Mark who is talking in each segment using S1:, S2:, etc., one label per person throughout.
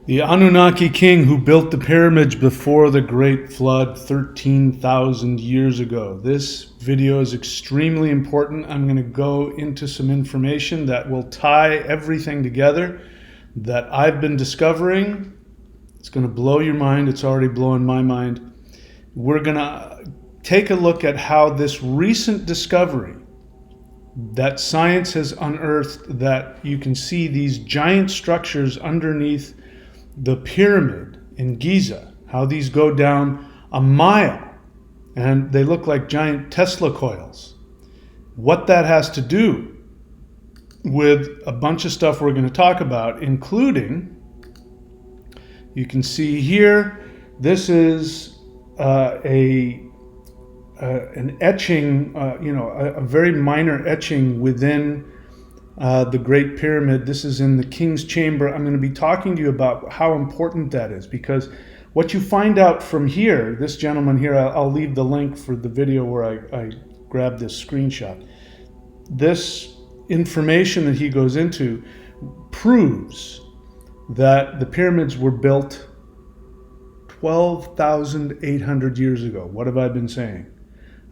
S1: The Anunnaki king who built the pyramids before the Great Flood 13,000 years ago. This video is extremely important. I'm going to go into some information that will tie everything together that I've been discovering. It's going to blow your mind. It's already blowing my mind. We're going to take a look at how this recent discovery that science has unearthed, that you can see these giant structures underneath the pyramid in Giza, how these go down a mile and they look like giant Tesla coils. What that has to do with a bunch of stuff we're going to talk about, including, you can see here, this is an etching, a very minor etching within the Great Pyramid. This is in the King's Chamber. I'm going to be talking to you about how important that is, because what you find out from here, this gentleman here, I'll leave the link for the video where I grabbed this screenshot. This information that he goes into proves that the pyramids were built 12,800 years ago. What have I been saying?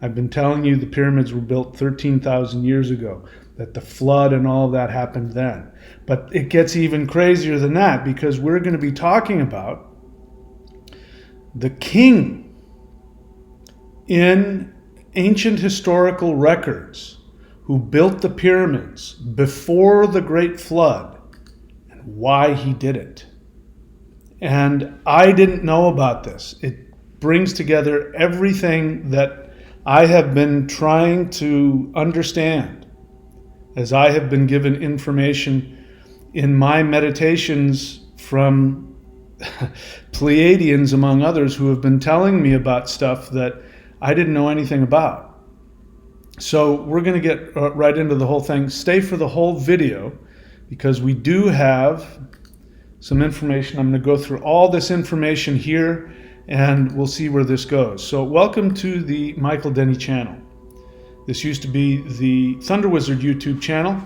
S1: I've been telling you the pyramids were built 13,000 years ago, that the flood and all of that happened then. But it gets even crazier than that, because we're going to be talking about the king in ancient historical records who built the pyramids before the Great Flood and why he did it. And I didn't know about this. It brings together everything that I have been trying to understand as I have been given information in my meditations from Pleiadians, among others, who have been telling me about stuff that I didn't know anything about. So we're going to get right into the whole thing. Stay for the whole video, because we do have some information. I'm going to go through all this information here, and we'll see where this goes. So welcome to the Michael Denney channel. This used to be the Thunder Wizard YouTube channel,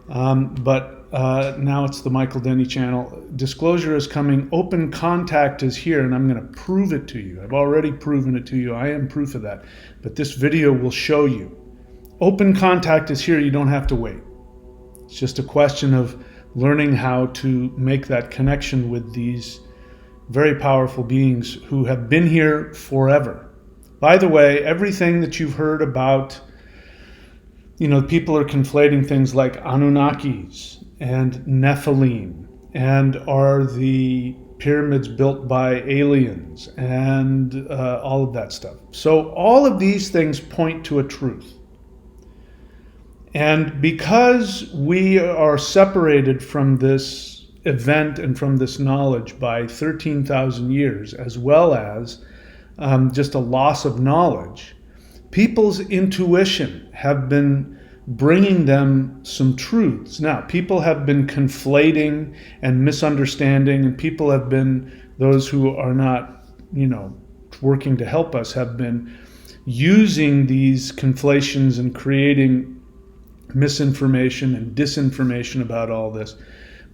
S1: but now it's the Michael Denney channel. Disclosure is coming. Open contact is here, and I'm going to prove it to you. I've already proven it to you. I am proof of that. But this video will show you. Open contact is here. You don't have to wait. It's just a question of learning how to make that connection with these very powerful beings who have been here forever. By the way, everything that you've heard about, people are conflating things like Anunnakis and Nephilim, and are the pyramids built by aliens, and all of that stuff. So all of these things point to a truth. And because we are separated from this event and from this knowledge by 13,000 years, as well as just a loss of knowledge, people's intuition have been bringing them some truths. Now, people have been conflating and misunderstanding, and people have been, those who are not, working to help us, have been using these conflations and creating misinformation and disinformation about all this.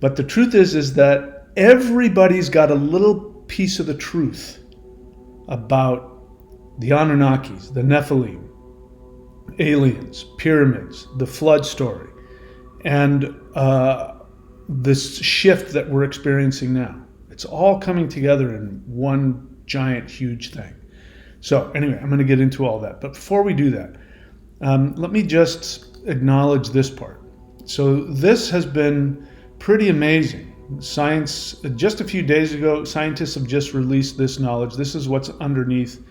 S1: But the truth is that everybody's got a little piece of the truth about the Anunnakis, the Nephilim, aliens, pyramids, the flood story, and this shift that we're experiencing now. It's all coming together in one giant, huge thing. So anyway, I'm going to get into all that. But before we do that, let me just acknowledge this part. So this has been pretty amazing. Science, just a few days ago, scientists have just released this knowledge. This is what's underneath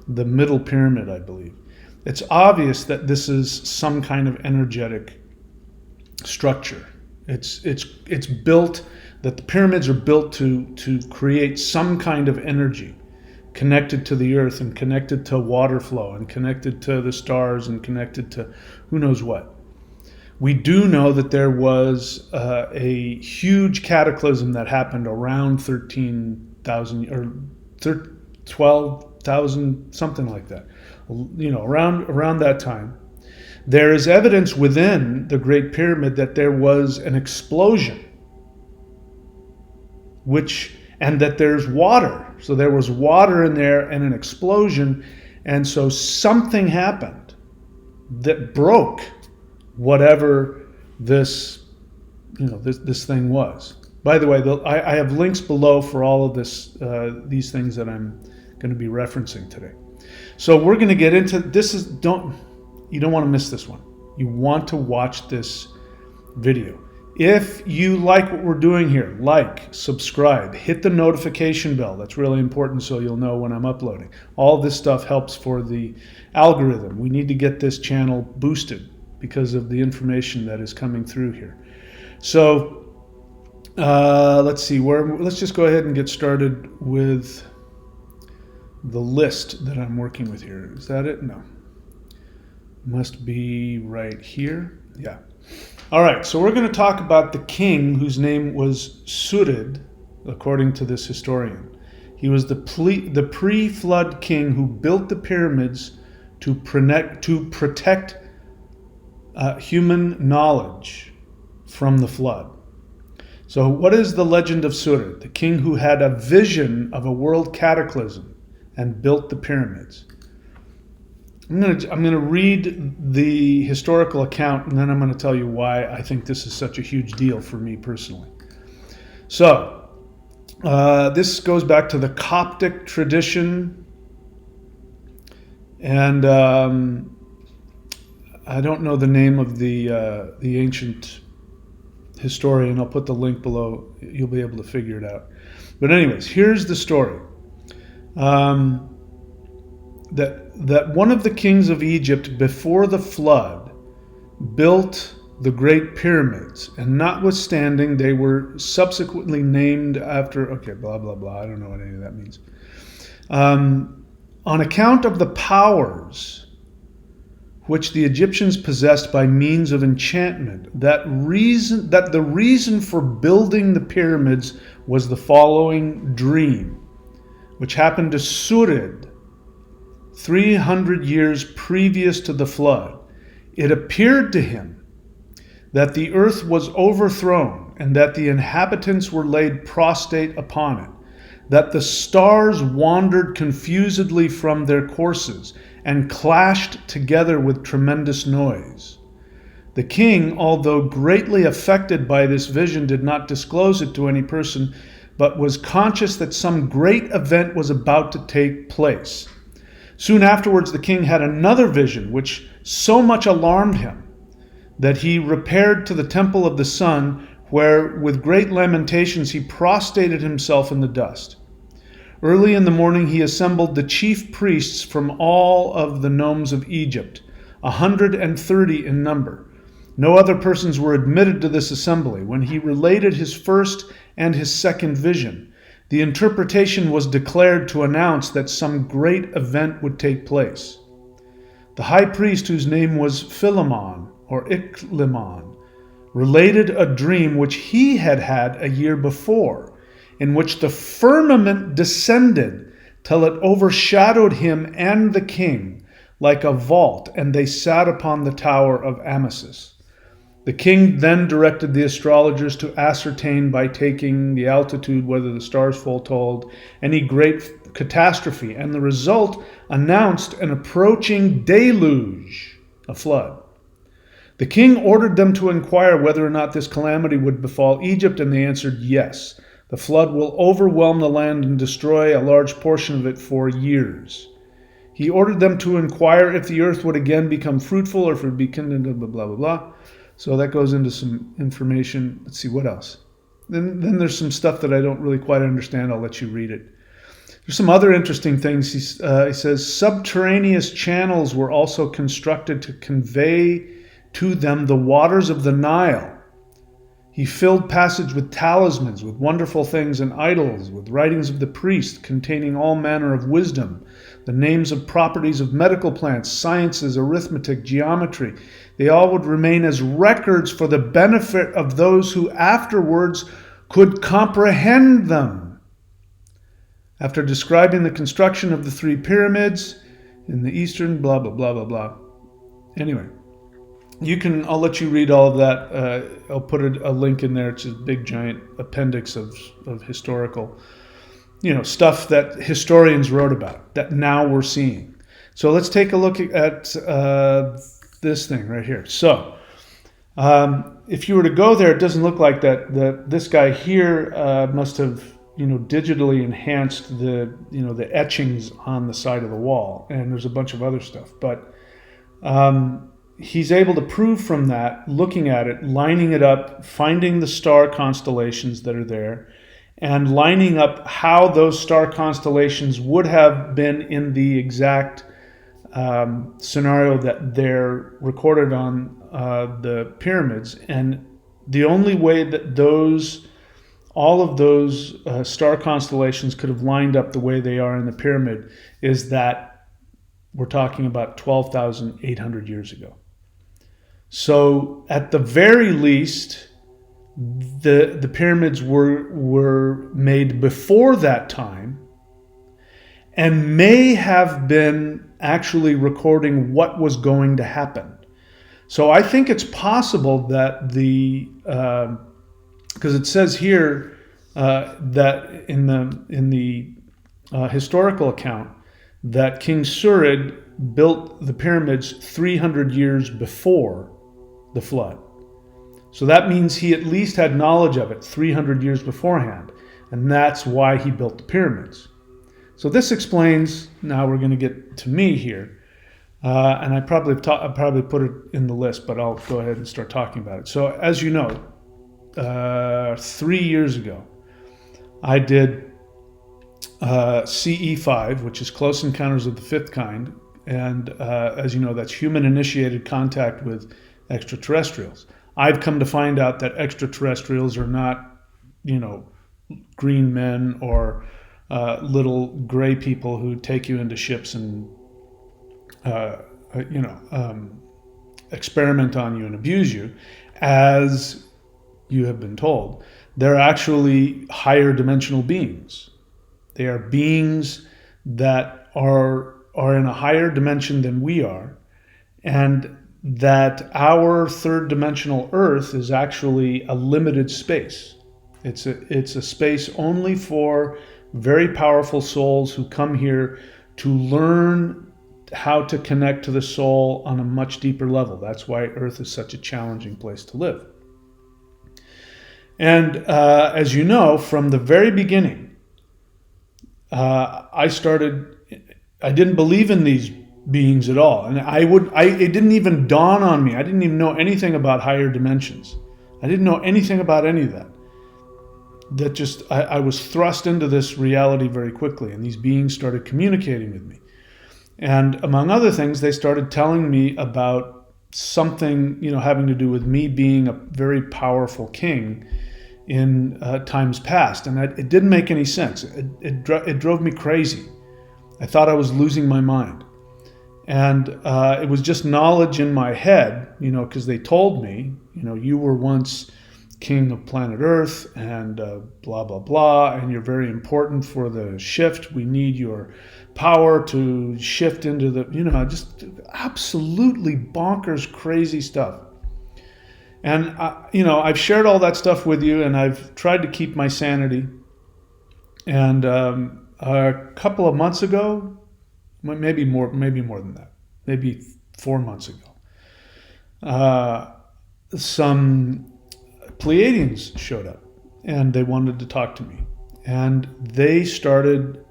S1: the middle pyramid, I believe. It's obvious that this is some kind of energetic structure. It's built, that the pyramids are built to create some kind of energy connected to the earth and connected to water flow and connected to the stars and connected to who knows what. We do know that there was a huge cataclysm that happened around 13,000 or 12,000, something like that. Around that time. There is evidence within the Great Pyramid that there was an explosion, which and that there's water. So there was water in there and an explosion, and so something happened that broke whatever this thing was. By the way, I have links below for all of these things that I'm going to be referencing today. So we're going to get into this. You don't want to miss this one. You want to watch this video. If you like what we're doing here, like, subscribe, hit the notification bell. That's really important so you'll know when I'm uploading. All this stuff helps for the algorithm. We need to get this channel boosted because of the information that is coming through here. So let's see. Let's just go ahead and get started with the list that I'm working with here. Is that it? No. Must be right here. Yeah. All right, so we're going to talk about the king whose name was Surid, according to this historian. He was the pre-flood king who built the pyramids to protect human knowledge from the flood. So what is the legend of Surid? The king who had a vision of a world cataclysm and built the pyramids. I'm going to read the historical account, and then I'm going to tell you why I think this is such a huge deal for me personally. So, this goes back to the Coptic tradition, and I don't know the name of the ancient historian. I'll put the link below. You'll be able to figure it out. But anyways, here's the story. That one of the kings of Egypt before the flood built the Great Pyramids, and notwithstanding they were subsequently named after, blah, blah, blah, I don't know what any of that means. On account of the powers which the Egyptians possessed by means of enchantment, the reason for building the pyramids was the following dream, which happened to Surid 300 years previous to the flood. It appeared to him that the earth was overthrown and that the inhabitants were laid prostrate upon it, that the stars wandered confusedly from their courses and clashed together with tremendous noise. The king, although greatly affected by this vision, did not disclose it to any person, but was conscious that some great event was about to take place. Soon afterwards, the king had another vision, which so much alarmed him that he repaired to the temple of the sun, where with great lamentations he prostrated himself in the dust. Early in the morning he assembled the chief priests from all of the nomes of Egypt, 130 in number. No other persons were admitted to this assembly. When he related his first and his second vision, the interpretation was declared to announce that some great event would take place. The high priest, whose name was Philemon or Iklimon, related a dream which he had had a year before, in which the firmament descended till it overshadowed him and the king like a vault, and they sat upon the tower of Amasis. The king then directed the astrologers to ascertain by taking the altitude whether the stars foretold any great catastrophe, and the result announced an approaching deluge, a flood. The king ordered them to inquire whether or not this calamity would befall Egypt, and they answered yes. The flood will overwhelm the land and destroy a large portion of it for years. He ordered them to inquire if the earth would again become fruitful or if it would be kindled, blah, blah, blah, blah. So that goes into some information. Let's see, what else? Then there's some stuff that I don't really quite understand. I'll let you read it. There's some other interesting things. He says subterraneous channels were also constructed to convey to them the waters of the Nile. He filled passage with talismans, with wonderful things and idols, with writings of the priest containing all manner of wisdom, the names of properties of medical plants, sciences, arithmetic, geometry. They all would remain as records for the benefit of those who afterwards could comprehend them. After describing the construction of the three pyramids in the eastern, blah, blah, blah, blah, blah. Anyway. I'll let you read all of that. I'll put a link in there. It's a big giant appendix of historical stuff that historians wrote about that now we're seeing. So let's take a look at this thing right here. So if you were to go there, it doesn't look like that. This guy here must have digitally enhanced the etchings on the side of the wall, and there's a bunch of other stuff. But he's able to prove from that, looking at it, lining it up, finding the star constellations that are there, and lining up how those star constellations would have been in the exact scenario that they're recorded on the pyramids. And the only way that all of those star constellations could have lined up the way they are in the pyramid is that we're talking about 12,800 years ago. So at the very least, the pyramids were made before that time and may have been actually recording what was going to happen. So I think it's possible that because it says here that in the historical account that King Surid built the pyramids 300 years before the flood. So that means he at least had knowledge of it 300 years beforehand, and that's why he built the pyramids. So this explains, now we're going to get to me here, and I probably put it in the list, but I'll go ahead and start talking about it. So as you know, 3 years ago, I did CE5, which is Close Encounters of the Fifth Kind, and as you know, that's human-initiated contact with extraterrestrials. I've come to find out that extraterrestrials are not, green men or little gray people who take you into ships and, experiment on you and abuse you, as you have been told. They're actually higher dimensional beings. They are beings that are in a higher dimension than we are, and that our third dimensional Earth is actually a limited space. It's a space only for very powerful souls who come here to learn how to connect to the soul on a much deeper level. That's why Earth is such a challenging place to live. And as you know, from the very beginning, I didn't believe in these beings at all. And it didn't even dawn on me. I didn't even know anything about higher dimensions. I didn't know anything about any of that. I was thrust into this reality very quickly, and these beings started communicating with me. And among other things, they started telling me about something, having to do with me being a very powerful king in times past. And it didn't make any sense. It drove me crazy. I thought I was losing my mind. And it was just knowledge in my head, because they told me, you were once king of planet Earth and blah, blah, blah, and you're very important for the shift. We need your power to shift into the, just absolutely bonkers, crazy stuff. And, I've shared all that stuff with you, and I've tried to keep my sanity. And a couple of months ago, maybe more than that, maybe 4 months ago, some Pleiadians showed up, and they wanted to talk to me. And they started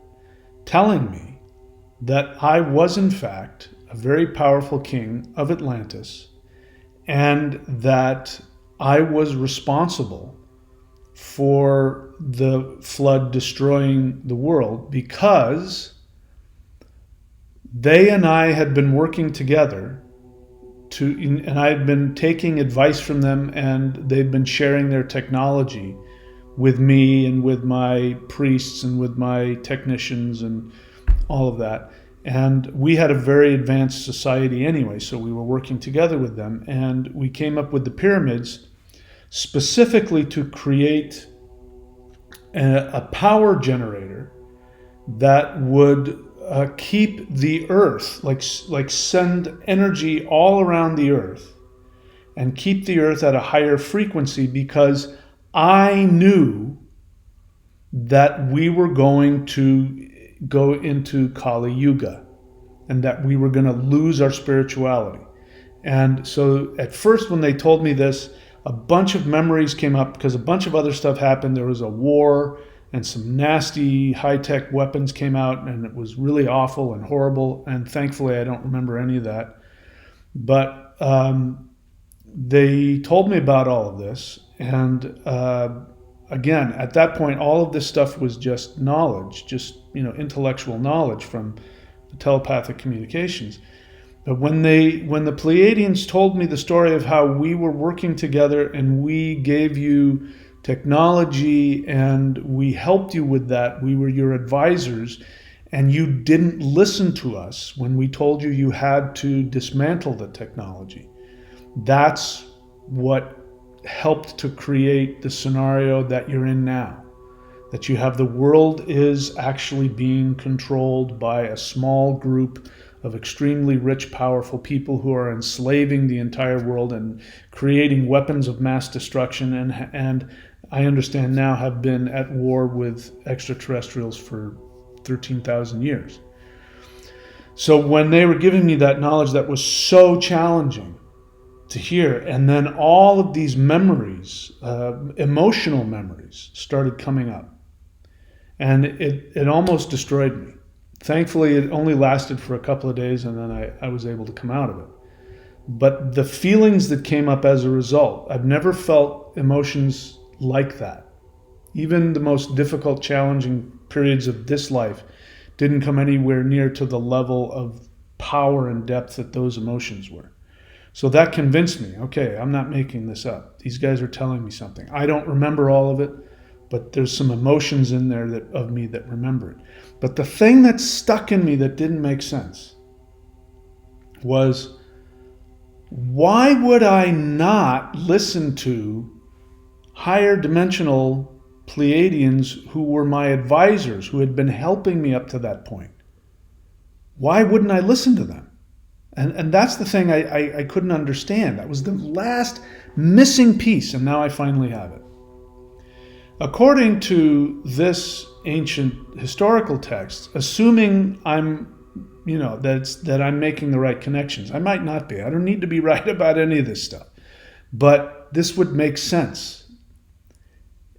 S1: telling me that I was, in fact, a very powerful king of Atlantis, and that I was responsible for the flood destroying the world, because they and I had been working together and I had been taking advice from them, and they'd been sharing their technology with me and with my priests and with my technicians and all of that. And we had a very advanced society anyway, so we were working together with them, and we came up with the pyramids specifically to create a power generator that would keep the Earth, like send energy all around the Earth and keep the Earth at a higher frequency, because I knew that we were going to go into Kali Yuga and that we were going to lose our spirituality. And so at first when they told me this, a bunch of memories came up because a bunch of other stuff happened. There was a war and some nasty high-tech weapons came out, and it was really awful and horrible. And thankfully, I don't remember any of that. But they told me about all of this. And again, at that point, all of this stuff was just knowledge, just intellectual knowledge from the telepathic communications. But when the Pleiadians told me the story of how we were working together and we gave you technology and we helped you with that, we were your advisors, and you didn't listen to us when we told you you had to dismantle the technology. That's what helped to create the scenario that you're in now. That you have the world is actually being controlled by a small group of extremely rich, powerful people who are enslaving the entire world and creating weapons of mass destruction, and I understand now have been at war with extraterrestrials for 13,000 years. So when they were giving me that knowledge, that was so challenging to hear, and then all of these memories, emotional memories, started coming up, and it almost destroyed me. Thankfully, it only lasted for a couple of days, and then I was able to come out of it. But the feelings that came up as a result, I've never felt emotions like that. Even the most difficult, challenging periods of this life didn't come anywhere near to the level of power and depth that those emotions were. So that convinced me, okay, I'm not making this up. These guys are telling me something. I don't remember all of it, but there's some emotions in there of me that remember it. But the thing that stuck in me that didn't make sense was, why would I not listen to higher dimensional Pleiadians who were my advisors, who had been helping me up to that point? Why wouldn't I listen to them? And that's the thing I couldn't understand. That was the last missing piece, and now I finally have it. According to this ancient historical text, assuming I'm, that I'm making the right connections, I might not be. I don't need to be right about any of this stuff, but this would make sense.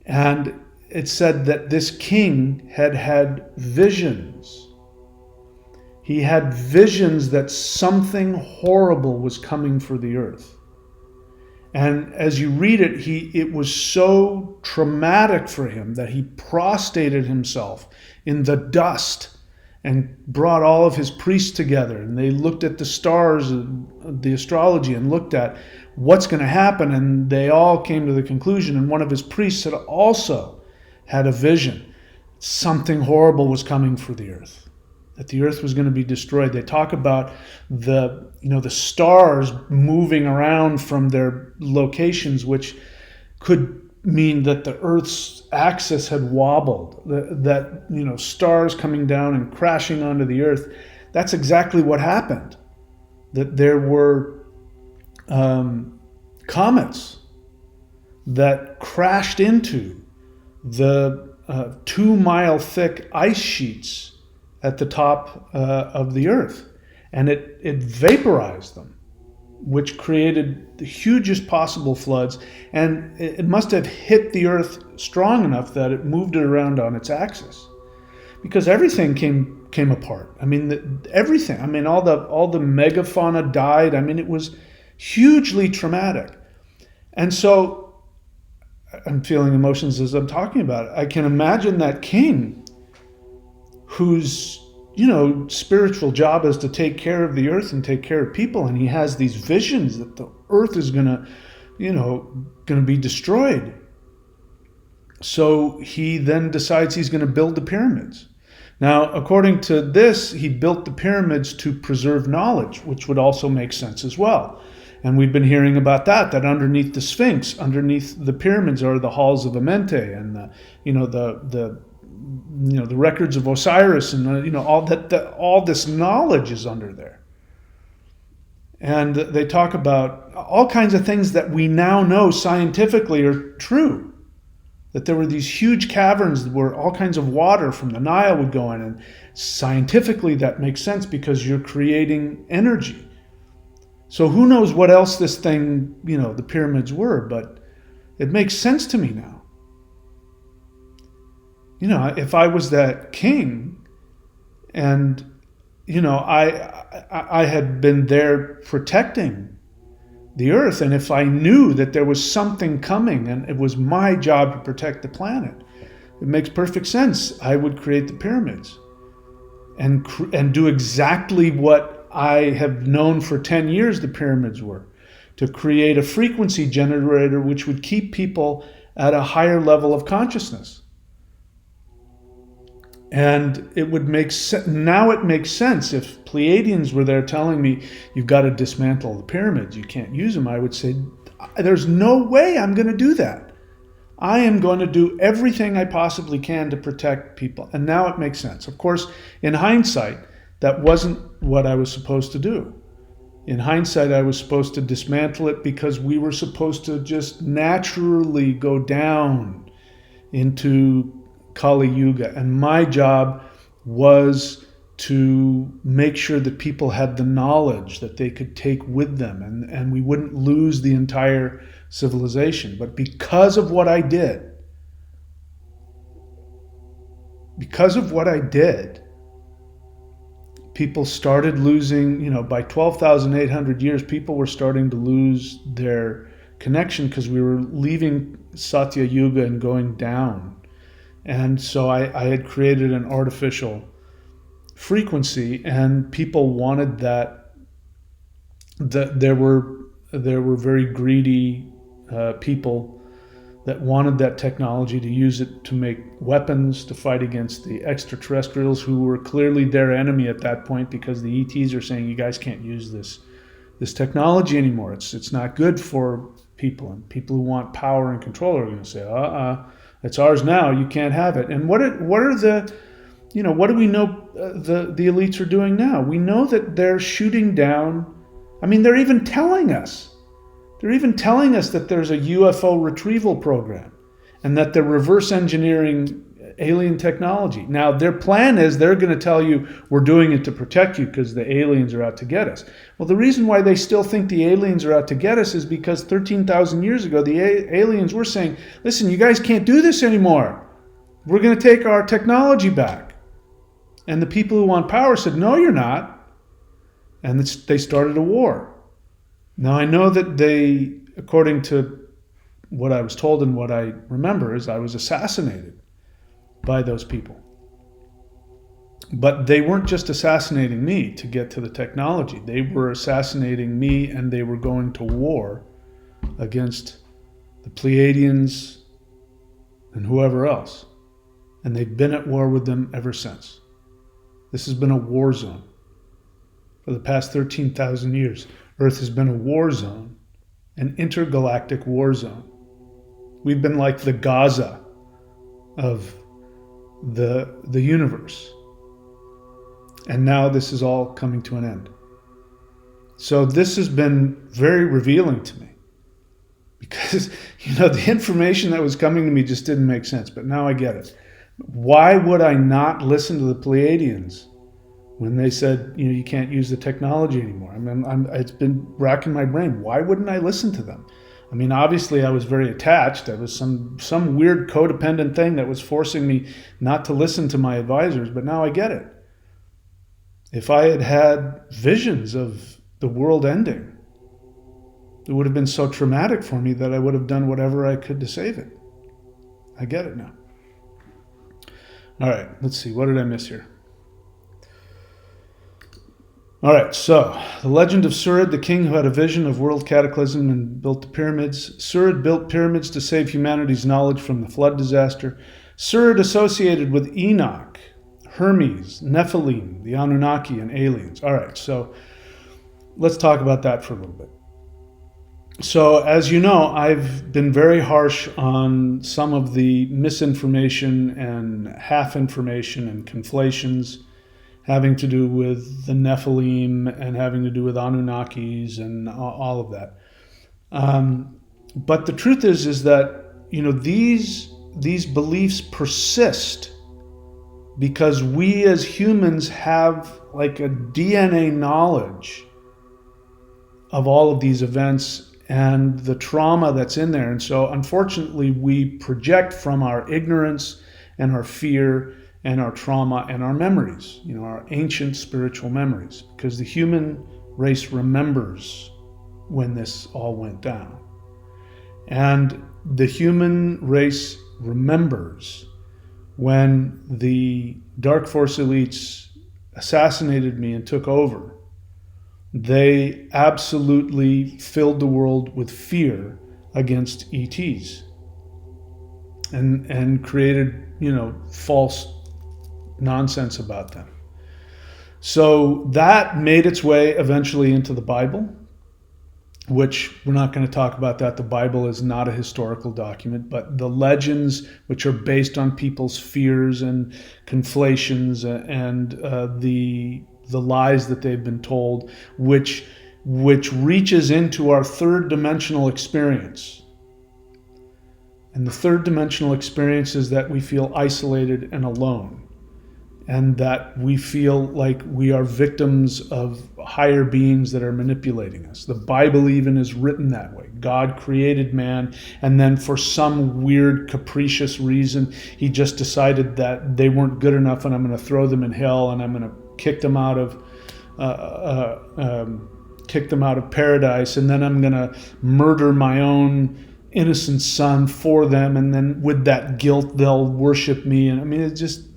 S1: And it said that this king had visions. He had visions that something horrible was coming for the earth. And as you read it, it was so traumatic for him that he prostrated himself in the dust and brought all of his priests together. And they looked at the stars, the astrology, and looked at what's going to happen. And they all came to the conclusion. And one of his priests had also had a vision. Something horrible was coming for the earth, that the earth was going to be destroyed. They talk about the stars moving around from their locations, which could mean that the earth's axis had wobbled, that stars coming down and crashing onto the earth. That's exactly what happened. That there were comets that crashed into the 2-mile thick ice sheets at the top of the earth, and it vaporized them, which created the hugest possible floods, and it must have hit the earth strong enough that it moved it around on its axis, because everything came apart. I mean, everything. I mean, all the megafauna died. I mean, it was hugely traumatic. And so I'm feeling emotions as I'm talking about it. I can imagine that king whose spiritual job is to take care of the earth and take care of people, and he has these visions that the earth is gonna be destroyed. So he then decides he's going to build the pyramids. Now, according to this, he built the pyramids to preserve knowledge, which would also make sense as well. And we've been hearing about that underneath the Sphinx, underneath the pyramids, are the halls of Amente, and the records of Osiris, and all this knowledge is under there. And they talk about all kinds of things that we now know scientifically are true. that there were these huge caverns where all kinds of water from the Nile would go in. And scientifically that makes sense because you're creating energy. So who knows what else this thing, the pyramids were, but it makes sense to me now. If I was that king and, I had been there protecting the earth, and if I knew that there was something coming and it was my job to protect the planet, it makes perfect sense. I would create the pyramids and do exactly what I have known for 10 years the pyramids were, to create a frequency generator which would keep people at a higher level of consciousness. And it would make sense. Now it makes sense. If Pleiadians were there telling me, you've got to dismantle the pyramids, you can't use them, I would say, there's no way I'm going to do that. I am going to do everything I possibly can to protect people. And now it makes sense. Of course, in hindsight, that wasn't what I was supposed to do. In hindsight, I was supposed to dismantle it because we were supposed to just naturally go down into Kali Yuga, and my job was to make sure that people had the knowledge that they could take with them, and we wouldn't lose the entire civilization. But because of what I did, people started losing, by 12,800 years, people were starting to lose their connection because we were leaving Satya Yuga and going down. And so I had created an artificial frequency, and people wanted that. There were very greedy people that wanted that technology to use it to make weapons to fight against the extraterrestrials, who were clearly their enemy at that point, because the ETs are saying, you guys can't use this technology anymore. It's not good for people, and people who want power and control are going to say, it's ours now. You can't have it. And what do we know the elites are doing now? We know that they're shooting down. I mean, they're even telling us. They're even telling us that there's a UFO retrieval program and that they're reverse engineering alien technology. Now, their plan is they're going to tell you, we're doing it to protect you because the aliens are out to get us. Well, the reason why they still think the aliens are out to get us is because 13,000 years ago, the aliens were saying, listen, you guys can't do this anymore. We're going to take our technology back. And the people who want power said, no, you're not. And they started a war. Now, I know that they, according to what I was told and what I remember, is I was assassinated by those people. But they weren't just assassinating me to get to the technology. They were assassinating me, and they were going to war against the Pleiadians and whoever else. And they've been at war with them ever since. This has been a war zone. For the past 13,000 years, Earth has been a war zone, an intergalactic war zone. We've been like the Gaza of the universe. And now this is all coming to an end. So this has been very revealing to me, because the information that was coming to me just didn't make sense, but now I get it. Why would I not listen to the Pleiadians when they said, you can't use the technology anymore? I mean, it's been racking my brain. Why wouldn't I listen to them? I mean, obviously I was very attached. There was some weird codependent thing that was forcing me not to listen to my advisors, but now I get it. If I had had visions of the world ending, it would have been so traumatic for me that I would have done whatever I could to save it. I get it now. All right, let's see. What did I miss here? All right, so the legend of Surid, the king who had a vision of world cataclysm and built the pyramids. Surid built pyramids to save humanity's knowledge from the flood disaster. Surid associated with Enoch, Hermes, Nephilim, the Annunaki, and aliens. All right, so let's talk about that for a little bit. So as you know, I've been very harsh on some of the misinformation and half information and conflations having to do with the Nephilim and having to do with Anunnakis and all of that. But the truth is that, these beliefs persist because we as humans have like a DNA knowledge of all of these events and the trauma that's in there. And so unfortunately, we project from our ignorance and our fear and our trauma and our memories, our ancient spiritual memories, because the human race remembers when this all went down. And the human race remembers when the Dark Force elites assassinated me and took over. They absolutely filled the world with fear against ETs and created, false nonsense about them. So that made its way eventually into the Bible, which we're not going to talk about that. The Bible is not a historical document, but the legends, which are based on people's fears and conflations and the lies that they've been told, which reaches into our third dimensional experience. And the third dimensional experience is that we feel isolated and alone, and that we feel like we are victims of higher beings that are manipulating us. The Bible even is written that way. God created man, and then for some weird, capricious reason, he just decided that they weren't good enough, and I'm going to throw them in hell, and I'm going to kick them out of paradise, and then I'm going to murder my own innocent son for them, and then with that guilt, they'll worship me. And I mean, it's just,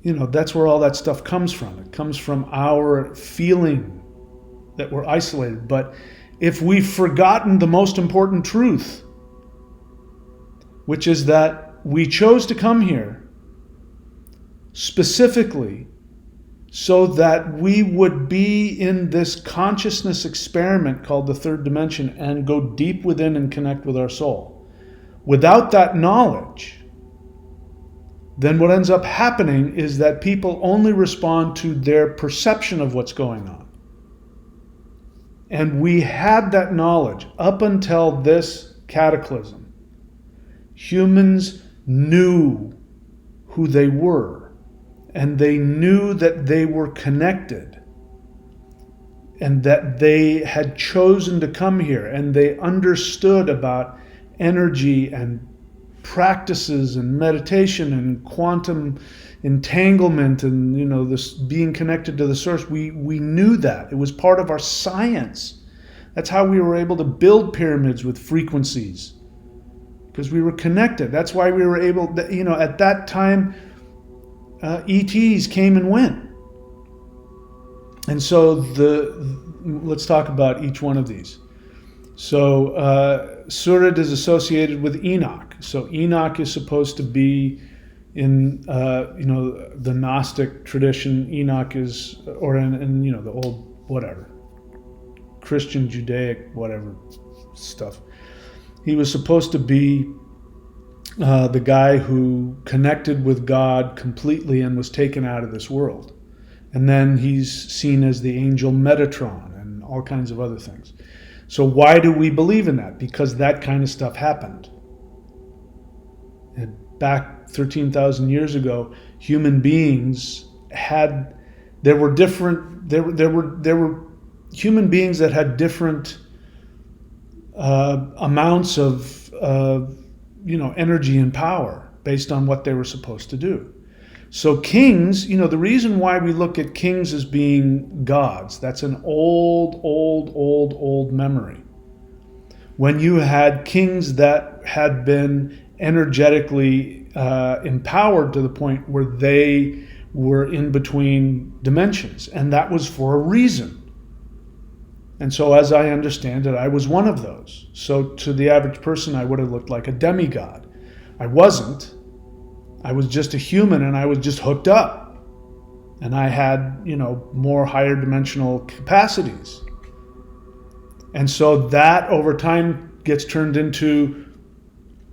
S1: that's where all that stuff comes from. It comes from our feeling that we're isolated. But if we've forgotten the most important truth, which is that we chose to come here specifically so that we would be in this consciousness experiment called the third dimension and go deep within and connect with our soul. Without that knowledge, then what ends up happening is that people only respond to their perception of what's going on. And we had that knowledge up until this cataclysm. Humans knew who they were, and they knew that they were connected, and that they had chosen to come here, and they understood about energy and practices and meditation and quantum entanglement and this being connected to the source. We knew that. It was part of our science. That's how we were able to build pyramids with frequencies, because we were connected. That's why we were able to, at that time, ETs came and went. And so let's talk about each one of these. So Surid is associated with Enoch. So Enoch is supposed to be in the Gnostic tradition. Enoch is, or in the old whatever, Christian, Judaic, whatever stuff. He was supposed to be the guy who connected with God completely and was taken out of this world. And then he's seen as the angel Metatron and all kinds of other things. So why do we believe in that? Because that kind of stuff happened. And back 13,000 years ago, human beings there were human beings that had different amounts of energy and power based on what they were supposed to do. So kings, the reason why we look at kings as being gods, that's an old memory. When you had kings that had been energetically empowered to the point where they were in between dimensions, and that was for a reason. And so as I understand it, I was one of those. So to the average person, I would have looked like a demigod. I wasn't. I was just a human, and I was just hooked up. And I had, more higher dimensional capacities. And so that over time gets turned into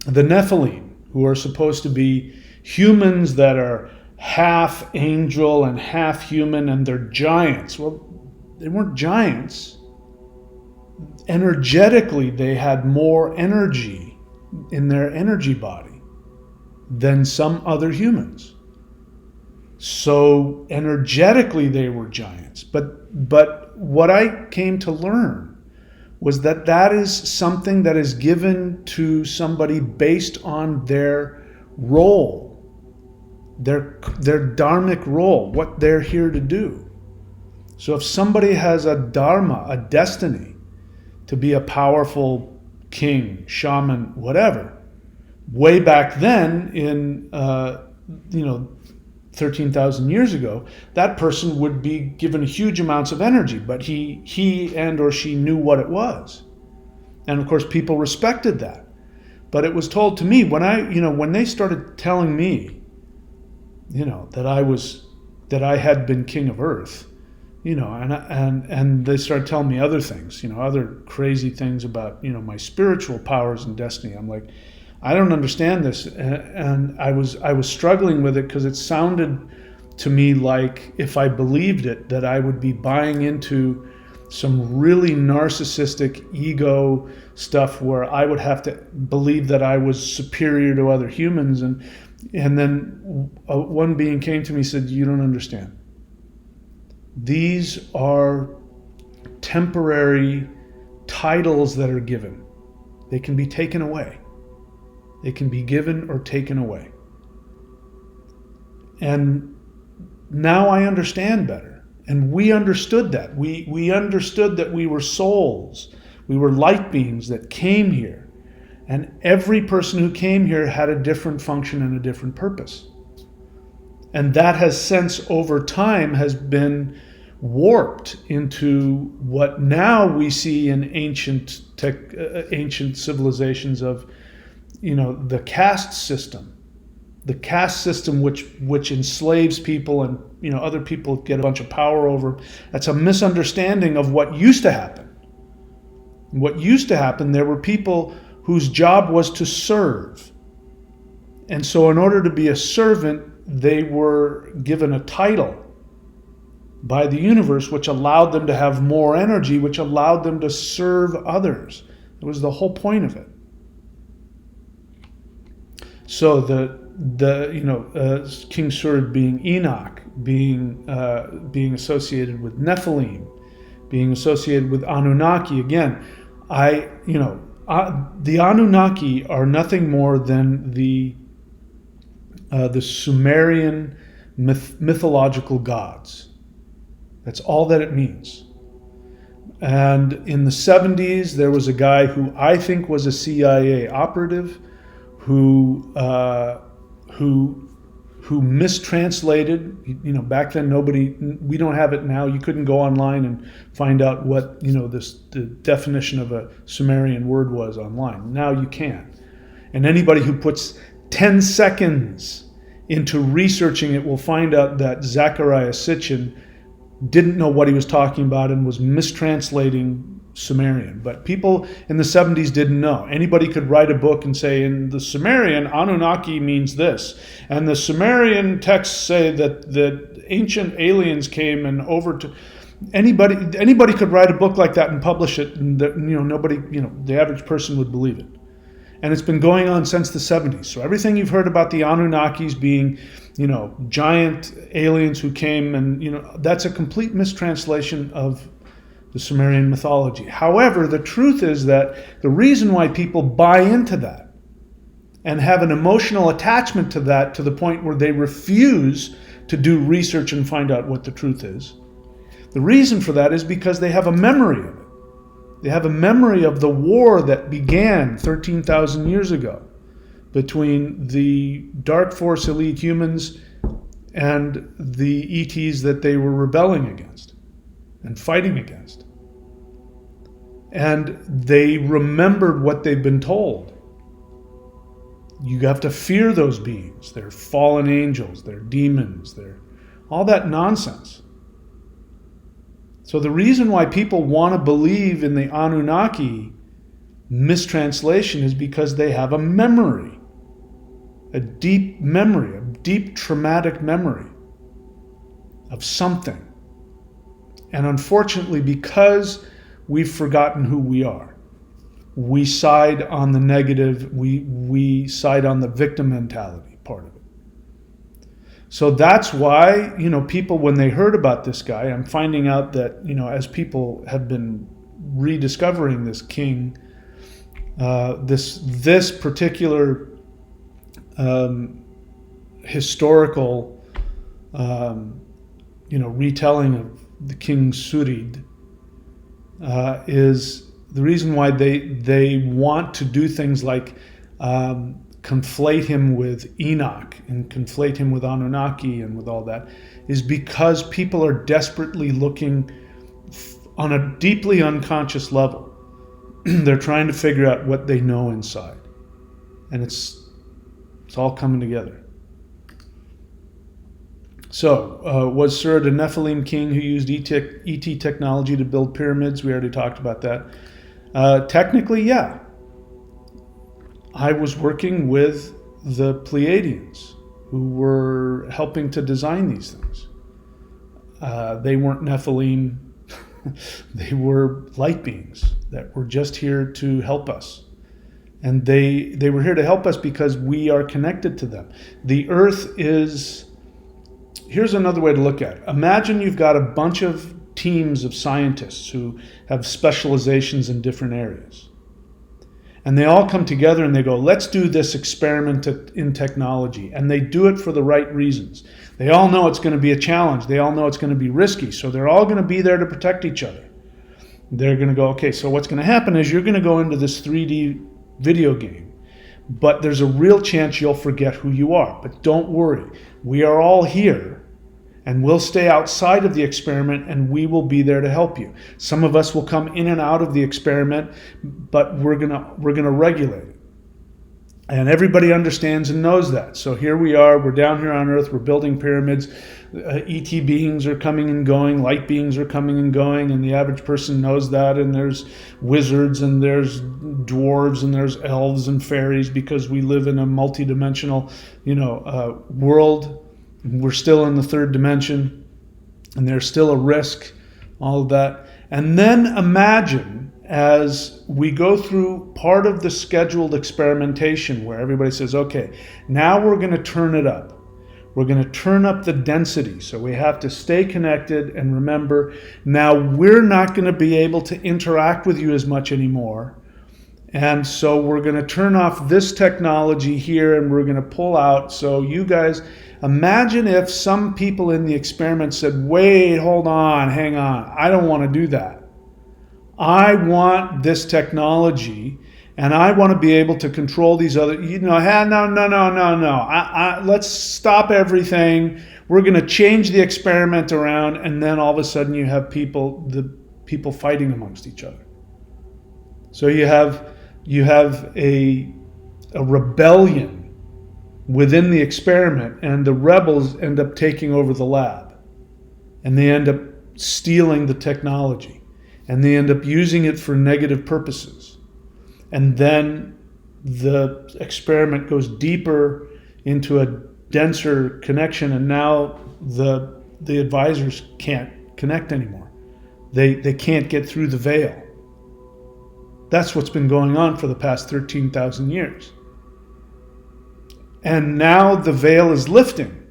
S1: the Nephilim, who are supposed to be humans that are half angel and half human, and they're giants. Well, they weren't giants. Energetically, they had more energy in their energy body than some other humans. So energetically they were giants. But what I came to learn was that that is something that is given to somebody based on their role, their dharmic role, what they're here to do. So if somebody has a dharma, a destiny to be a powerful king, shaman, whatever, way back then in 13,000 years ago, that person would be given huge amounts of energy, but he and or she knew what it was. And of course, people respected that. But it was told to me when they started telling me, that I had been king of Earth, and they started telling me other things, other crazy things about, my spiritual powers and destiny. I'm like, I don't understand this, and I was struggling with it because it sounded to me like if I believed it, that I would be buying into some really narcissistic ego stuff where I would have to believe that I was superior to other humans, and then one being came to me and said, "You don't understand. These are temporary titles that are given. They can be taken away. They can be given or taken away." And now I understand better. And we understood that. We understood that we were souls. We were light beings that came here. And every person who came here had a different function and a different purpose. And that has since over time has been warped into what now we see in ancient civilizations of the caste system which enslaves people, and other people get a bunch of power over. That's a misunderstanding of what used to happen. What used to happen, there were people whose job was to serve. And so in order to be a servant, they were given a title by the universe, which allowed them to have more energy, which allowed them to serve others. It was the whole point of it. So King Surid being Enoch, being associated with Nephilim, being associated with Annunaki. Again, the Anunnaki are nothing more than the Sumerian mythological gods. That's all that it means. And in the 70s, there was a guy who I think was a CIA operative who mistranslated. Back then we don't have it now. You couldn't go online and find out what the definition of a Sumerian word was online. Now you can. And anybody who puts 10 seconds into researching it will find out that Zecharia Sitchin didn't know what he was talking about and was mistranslating Sumerian. But people in the 70s didn't know. Anybody could write a book and say, in the Sumerian, Anunnaki means this. And the Sumerian texts say that ancient aliens came and over to... Anybody could write a book like that and publish it, and nobody, the average person would believe it. And it's been going on since the 70s. So everything you've heard about the Anunnakis being, giant aliens who came and, that's a complete mistranslation of the Sumerian mythology. However, the truth is that the reason why people buy into that and have an emotional attachment to that to the point where they refuse to do research and find out what the truth is, the reason for that is because they have a memory of it. They have a memory of the war that began 13,000 years ago between the Dark Force elite humans and the ETs that they were rebelling against and fighting against. And they remembered what they've been told. You have to fear those beings. They're fallen angels, they're demons, they're all that nonsense. So the reason why people want to believe in the Anunnaki mistranslation is because they have a memory, a deep memory, a deep traumatic memory of something. And unfortunately, because we've forgotten who we are, we side on the negative, we side on the victim mentality part of it. So that's why, people, when they heard about this guy, I'm finding out that, as people have been rediscovering this king, this particular historical, retelling of the King Surid is the reason why they want to do things like conflate him with Enoch and conflate him with Annunaki and with all that, is because people are desperately looking on a deeply unconscious level. They're trying to figure out what they know inside. And it's all coming together. So, was Surid a Nephilim king who used ET technology to build pyramids? We already talked about that. Technically, yeah. I was working with the Pleiadians who were helping to design these things. They weren't Nephilim. They were light beings that were just here to help us. And they were here to help us because we are connected to them. The earth is... Here's another way to look at it. Imagine you've got a bunch of teams of scientists who have specializations in different areas. And they all come together and they go, let's do this experiment in technology. And they do it for the right reasons. They all know it's going to be a challenge. They all know it's going to be risky. So they're all going to be there to protect each other. They're going to go, okay, so what's going to happen is you're going to go into this 3D video game. But there's a real chance you'll forget who you are. But don't worry. We are all here. And we'll stay outside of the experiment and we will be there to help you. Some of us will come in and out of the experiment, but we're gonna regulate it. And everybody understands and knows that. So here we are, we're down here on Earth, we're building pyramids. ET beings are coming and going, light beings are coming and going, and the average person knows that. And there's wizards and there's dwarves and there's elves and fairies because we live in a multi-dimensional, world. We're still in the third dimension, and there's still a risk, all of that. And then imagine as we go through part of the scheduled experimentation where everybody says, okay, now we're going to turn it up. We're going to turn up the density. So we have to stay connected and remember, now we're not going to be able to interact with you as much anymore. And so we're going to turn off this technology here and we're going to pull out. So you guys, imagine if some people in the experiment said, wait, hold on, hang on. I don't want to do that. I want this technology and I want to be able to control these other, no. Let's stop everything. We're going to change the experiment around. And then all of a sudden you have the people fighting amongst each other. So you have a rebellion within the experiment, and the rebels end up taking over the lab, and they end up stealing the technology, and they end up using it for negative purposes. And then the experiment goes deeper into a denser connection, and now the advisors can't connect anymore. They can't get through the veil. That's what's been going on for the past 13,000 years. And now the veil is lifting.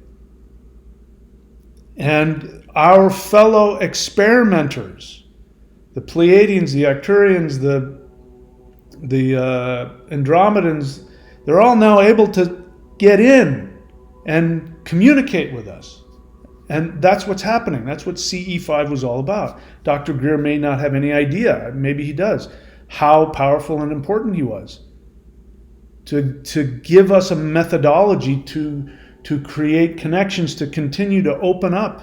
S1: And our fellow experimenters, the Pleiadians, the Arcturians, the Andromedans, they're all now able to get in and communicate with us. And that's what's happening. That's what CE5 was all about. Dr. Greer may not have any idea, maybe he does, how powerful and important he was to give us a methodology to create connections, to continue to open up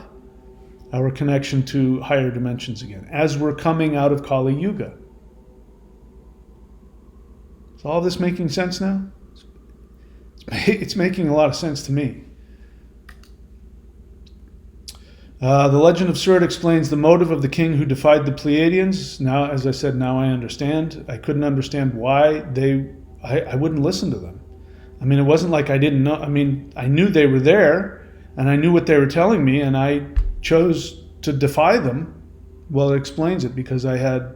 S1: our connection to higher dimensions again as we're coming out of Kali Yuga. Is all this making sense now? It's making a lot of sense to me. The legend of Surid explains the motive of the king who defied the Pleiadians. Now, as I said, now I understand. I couldn't understand why I wouldn't listen to them. I mean, it wasn't like I didn't know. I mean, I knew they were there, and I knew what they were telling me, and I chose to defy them. Well, it explains it, because I had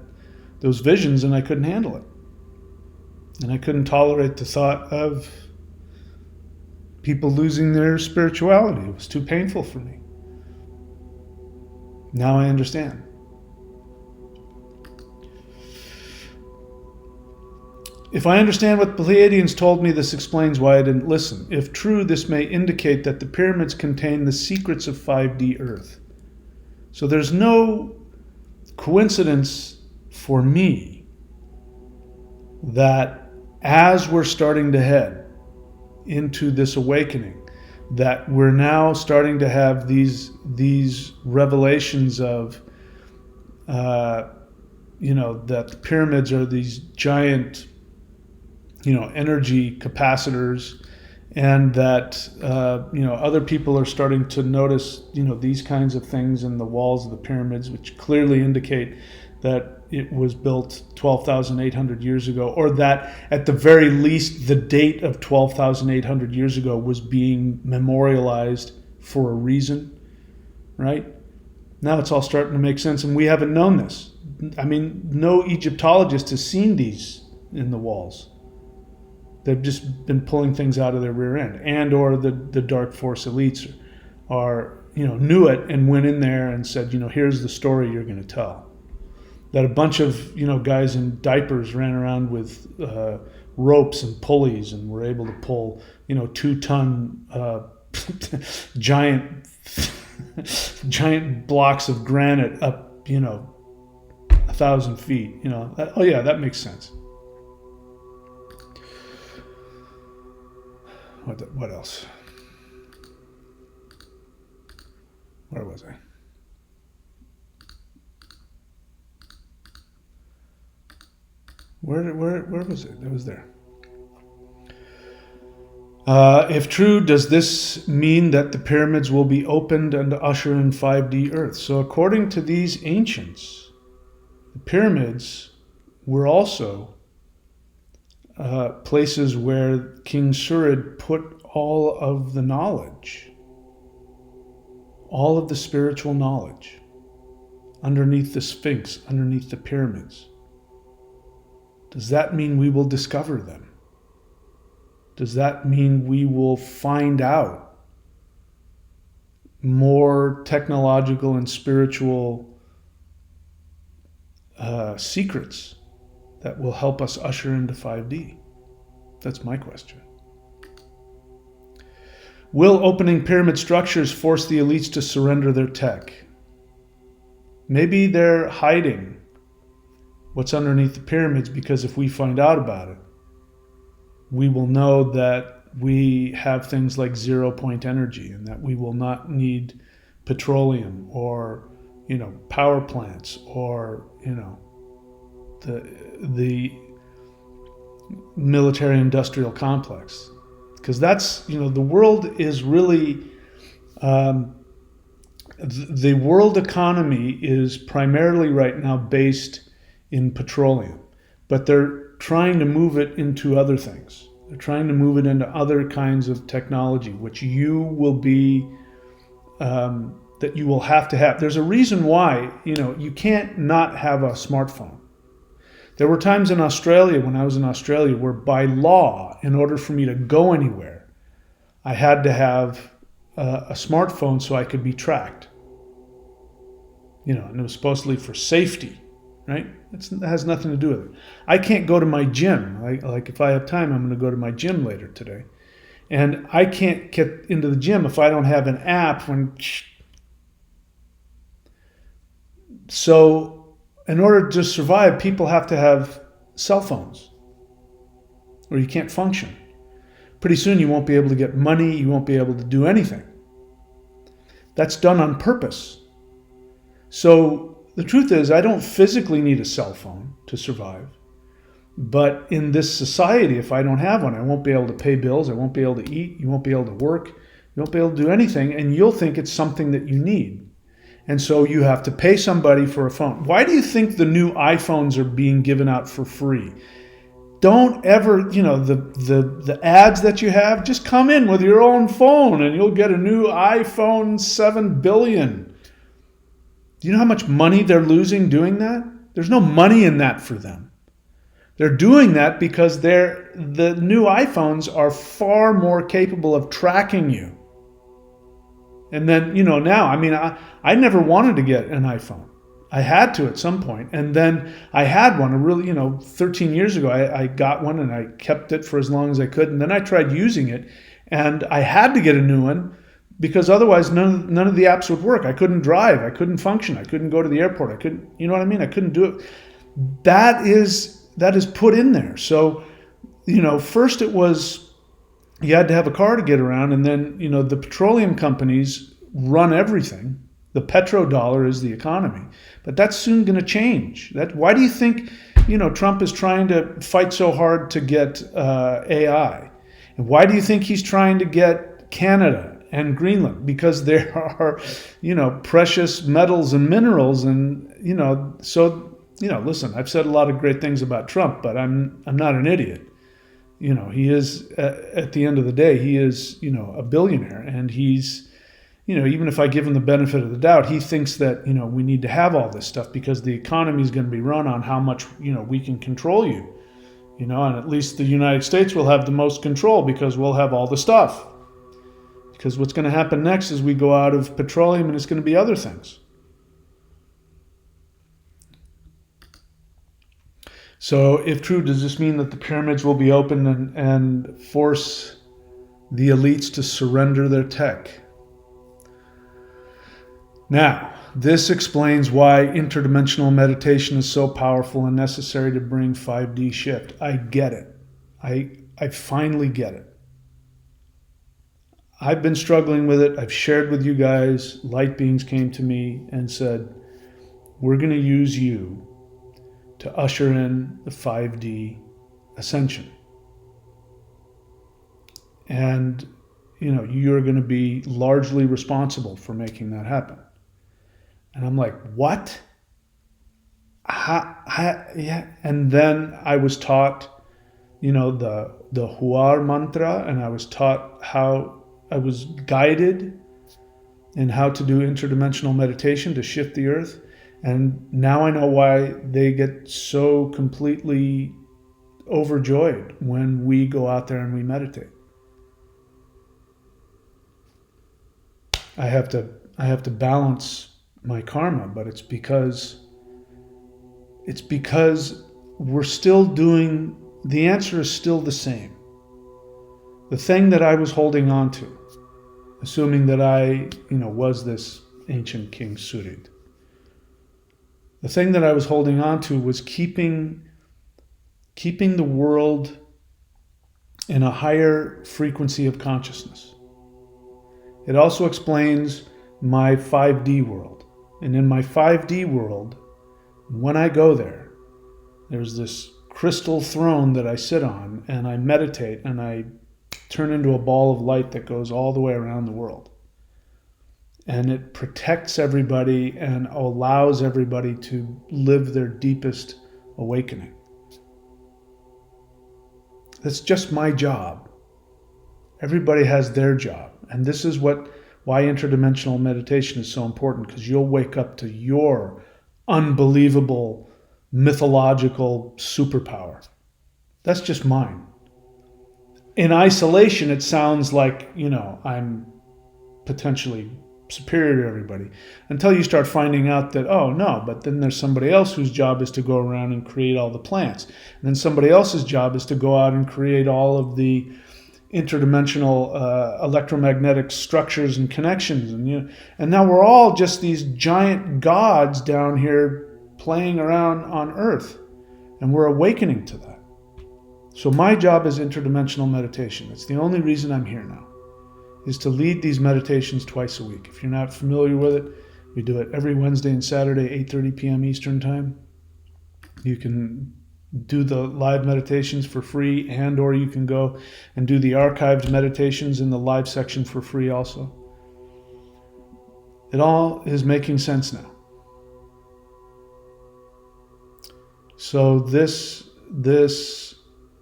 S1: those visions and I couldn't handle it. And I couldn't tolerate the thought of people losing their spirituality. It was too painful for me. Now I understand. If I understand what the Pleiadians told me, this explains why I didn't listen. If true, this may indicate that the pyramids contain the secrets of 5D Earth. So there's no coincidence for me that as we're starting to head into this awakening, that we're now starting to have these revelations of, that the pyramids are these giant, energy capacitors, and that, other people are starting to notice, these kinds of things in the walls of the pyramids, which clearly indicate that it was built 12,800 years ago, or that at the very least the date of 12,800 years ago was being memorialized for a reason, right? Now it's all starting to make sense, and we haven't known this. I mean, no Egyptologist has seen these in the walls. They've just been pulling things out of their rear end, and or the dark force elites knew it and went in there and said, here's the story you're going to tell. That a bunch of guys in diapers ran around with ropes and pulleys and were able to pull 2-ton giant blocks of granite up 1,000 feet. That makes sense. What else? Where was I? Where was it? It was there. If true, does this mean that the pyramids will be opened and usher in 5D Earth? So according to these ancients, the pyramids were also places where King Surid put all of the knowledge, all of the spiritual knowledge, underneath the Sphinx, underneath the pyramids. Does that mean we will discover them? Does that mean we will find out more technological and spiritual secrets that will help us usher into 5D? That's my question. Will opening pyramid structures force the elites to surrender their tech? Maybe they're hiding what's underneath the pyramids, because if we find out about it, we will know that we have things like 0-point energy, and that we will not need petroleum or power plants or the military industrial complex, because that's the world is really the world economy is primarily right now based in petroleum, but they're trying to move it into other things. They're trying to move it into other kinds of technology, which you will be, that you will have to have. There's a reason why, you can't not have a smartphone. There were times in Australia, when I was in Australia, where by law, in order for me to go anywhere, I had to have a smartphone so I could be tracked. And it was supposedly for safety. Right? It has nothing to do with it. I can't go to my gym. Like if I have time, I'm going to go to my gym later today. And I can't get into the gym if I don't have an app. So in order to survive, people have to have cell phones, or you can't function. Pretty soon you won't be able to get money. You won't be able to do anything. That's done on purpose. So the truth is, I don't physically need a cell phone to survive. But in this society, if I don't have one, I won't be able to pay bills. I won't be able to eat. You won't be able to work. You won't be able to do anything. And you'll think it's something that you need. And so you have to pay somebody for a phone. Why do you think the new iPhones are being given out for free? Don't ever, the ads that you have, just come in with your own phone and you'll get a new iPhone 7 billion. Do you know how much money they're losing doing that? There's no money in that for them. They're doing that because the new iPhones are far more capable of tracking you. And then, now, I never wanted to get an iPhone. I had to at some point. And then I had one, 13 years ago, I got one and I kept it for as long as I could. And then I tried using it and I had to get a new one because otherwise none of the apps would work. I couldn't drive. I couldn't function. I couldn't go to the airport. I couldn't, I couldn't do it. That is put in there. So, first it was, you had to have a car to get around, and then the petroleum companies run everything. The petrodollar is the economy, but that's soon going to change. Why do you think Trump is trying to fight so hard to get AI, and why do you think he's trying to get Canada and Greenland? Because there are precious metals and minerals, and so listen, I've said a lot of great things about Trump, but I'm not an idiot. He is, at the end of the day, he is, a billionaire. And he's, even if I give him the benefit of the doubt, he thinks that, we need to have all this stuff because the economy is going to be run on how much, we can control you. And at least the United States will have the most control because we'll have all the stuff. Because what's going to happen next is we go out of petroleum and it's going to be other things. So if true, does this mean that the pyramids will be open and force the elites to surrender their tech? Now, this explains why interdimensional meditation is so powerful and necessary to bring 5D shift. I get it. I finally get it. I've been struggling with it. I've shared with you guys. Light beings came to me and said, we're going to use you to usher in the 5D ascension. And, you're going to be largely responsible for making that happen. And I'm like, what? Yeah. And then I was taught, the Huar mantra, and I was taught how I was guided in how to do interdimensional meditation to shift the earth. And now I know why they get so completely overjoyed when we go out there and we meditate. I have to balance my karma, but it's because we're still doing, the answer is still the same. The thing that I was holding on to, assuming that I, was this ancient King Surid. The thing that I was holding on to was keeping the world in a higher frequency of consciousness. It also explains my 5D world. And in my 5D world, when I go there, there's this crystal throne that I sit on and I meditate and I turn into a ball of light that goes all the way around the world. And it protects everybody and allows everybody to live their deepest awakening. That's just my job. Everybody has their job. And this is why interdimensional meditation is so important, because you'll wake up to your unbelievable mythological superpower. That's just mine. In isolation, it sounds like, I'm potentially superior to everybody, until you start finding out that, oh no, but then there's somebody else whose job is to go around and create all the plants. And then somebody else's job is to go out and create all of the interdimensional electromagnetic structures and connections. And now we're all just these giant gods down here playing around on Earth. And we're awakening to that. So my job is interdimensional meditation. It's the only reason I'm here now, is to lead these meditations twice a week. If you're not familiar with it, we do it every Wednesday and Saturday, 8:30 p.m. Eastern Time. You can do the live meditations for free, and or you can go and do the archived meditations in the live section for free also. It all is making sense now. So this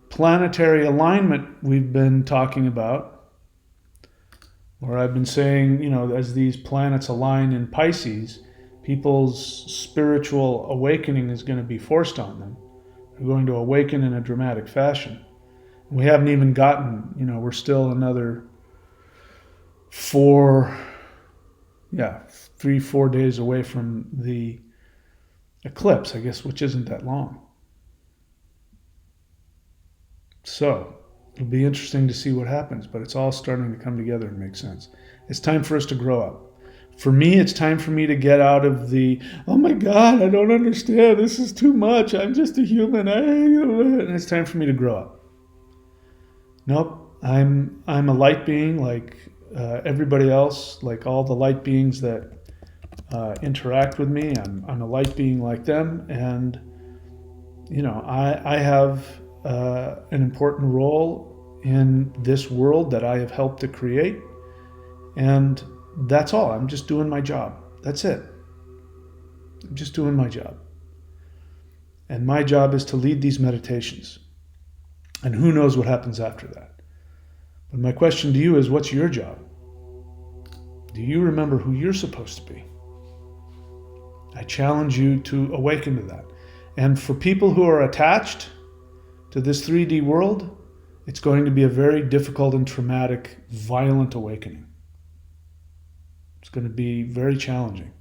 S1: planetary alignment we've been talking about, or I've been saying, as these planets align in Pisces, people's spiritual awakening is going to be forced on them. are going to awaken in a dramatic fashion. We haven't even gotten, we're still another 3-4 days away from the eclipse, I guess, which isn't that long. So it'll be interesting to see what happens, but it's all starting to come together and make sense. It's time for us to grow up. For me, it's time for me to get out of the, oh my God, I don't understand. This is too much. I'm just a human. And it's time for me to grow up. Nope, I'm a light being like everybody else, like all the light beings that interact with me. I'm a light being like them, and I have an important role in this world that I have helped to create, and that's all. I'm just doing my job. That's it. I'm just doing my job. And my job is to lead these meditations. And who knows what happens after that. But my question to you is, what's your job? Do you remember who you're supposed to be? I challenge you to awaken to that. And for people who are attached to this 3D world, it's going to be a very difficult and traumatic, violent awakening. It's going to be very challenging.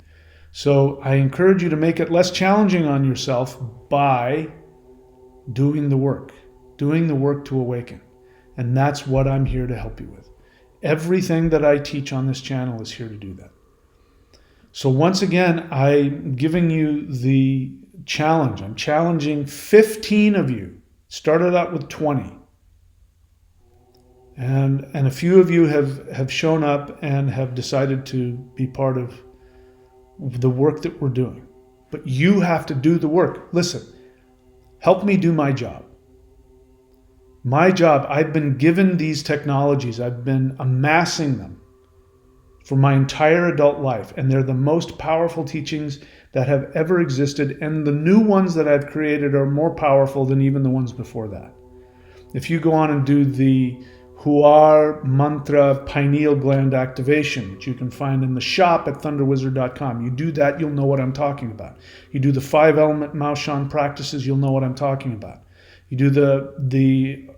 S1: So I encourage you to make it less challenging on yourself by doing the work to awaken. And that's what I'm here to help you with. Everything that I teach on this channel is here to do that. So once again, I'm giving you the challenge. I'm challenging 15 of you. Started out with 20. And a few of you have shown up and have decided to be part of the work that we're doing. But you have to do the work. Listen, help me do my job. My job, I've been given these technologies. I've been amassing them for my entire adult life. And they're the most powerful teachings that have ever existed. And the new ones that I've created are more powerful than even the ones before that. If you go on and do the Huar Mantra Pineal Gland Activation, which you can find in the shop at thunderwizard.com. You do that, you'll know what I'm talking about. You do the 5-element Maoshan practices, you'll know what I'm talking about. You do the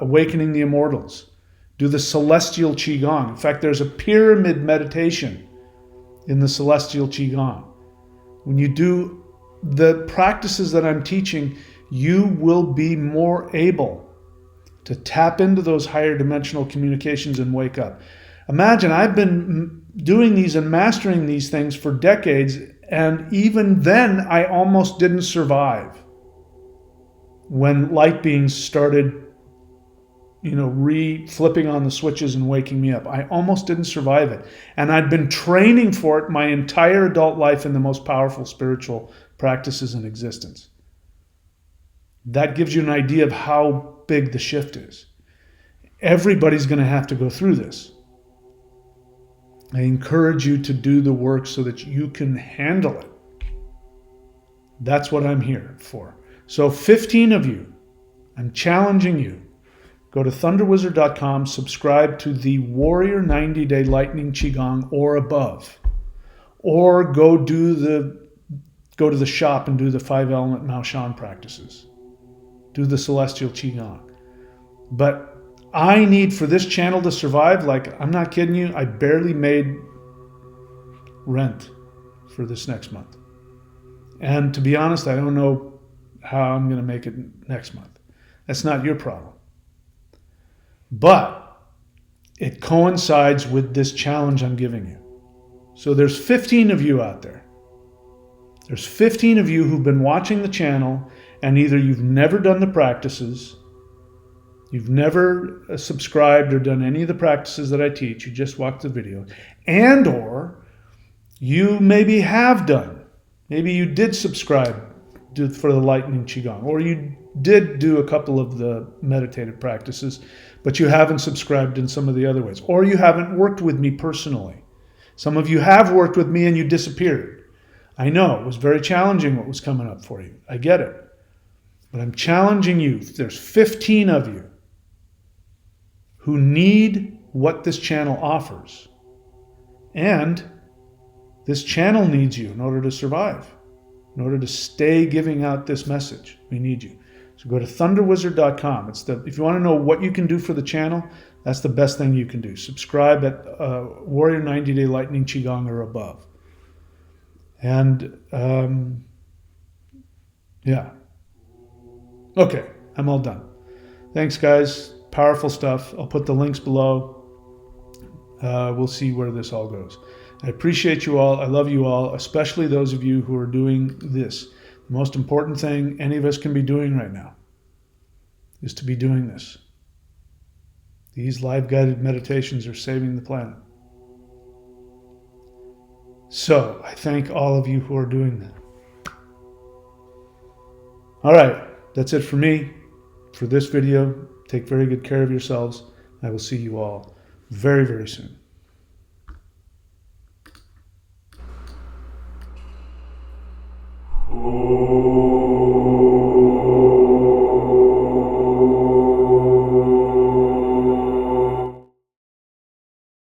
S1: Awakening the Immortals. Do the Celestial Qigong. In fact, there's a pyramid meditation in the Celestial Qigong. When you do the practices that I'm teaching, you will be more able to tap into those higher dimensional communications and wake up. Imagine, I've been doing these and mastering these things for decades, and even then I almost didn't survive when light beings started, flipping on the switches and waking me up. I almost didn't survive it. And I'd been training for it my entire adult life in the most powerful spiritual practices in existence. That gives you an idea of how big the shift is. Everybody's going to have to go through this. I encourage you to do the work so that you can handle it. That's what I'm here for. So 15 of you, I'm challenging you. Go to thunderwizard.com, subscribe to the Warrior 90-Day Lightning Qigong or above. Or go to the shop and do the 5-element Maoshan practices. Do the Celestial Qigong. But I need, for this channel to survive, like, I'm not kidding you, I barely made rent for this next month. And to be honest, I don't know how I'm going to make it next month. That's not your problem. But it coincides with this challenge I'm giving you. So there's 15 of you out there. There's 15 of you who've been watching the channel, and either you've never done the practices, you've never subscribed or done any of the practices that I teach, you just watch the video, and or you maybe have done. Maybe you did subscribe for the Lightning Qigong, or you did do a couple of the meditative practices, but you haven't subscribed in some of the other ways, or you haven't worked with me personally. Some of you have worked with me and you disappeared. I know it was very challenging what was coming up for you. I get it. But I'm challenging you. There's 15 of you who need what this channel offers. And this channel needs you in order to survive, in order to stay giving out this message. We need you. So go to thunderwizard.com. If you want to know what you can do for the channel, that's the best thing you can do. Subscribe at Warrior 90 Day Lightning Qigong or above. And yeah. Okay, I'm all done. Thanks, guys. Powerful stuff. I'll put the links below. We'll see where this all goes. I appreciate you all. I love you all, especially those of you who are doing this. The most important thing any of us can be doing right now is to be doing this. These live guided meditations are saving the planet. So I thank all of you who are doing that. All right, that's it for me for this video. Take very good care of yourselves. I will see you all very, very soon.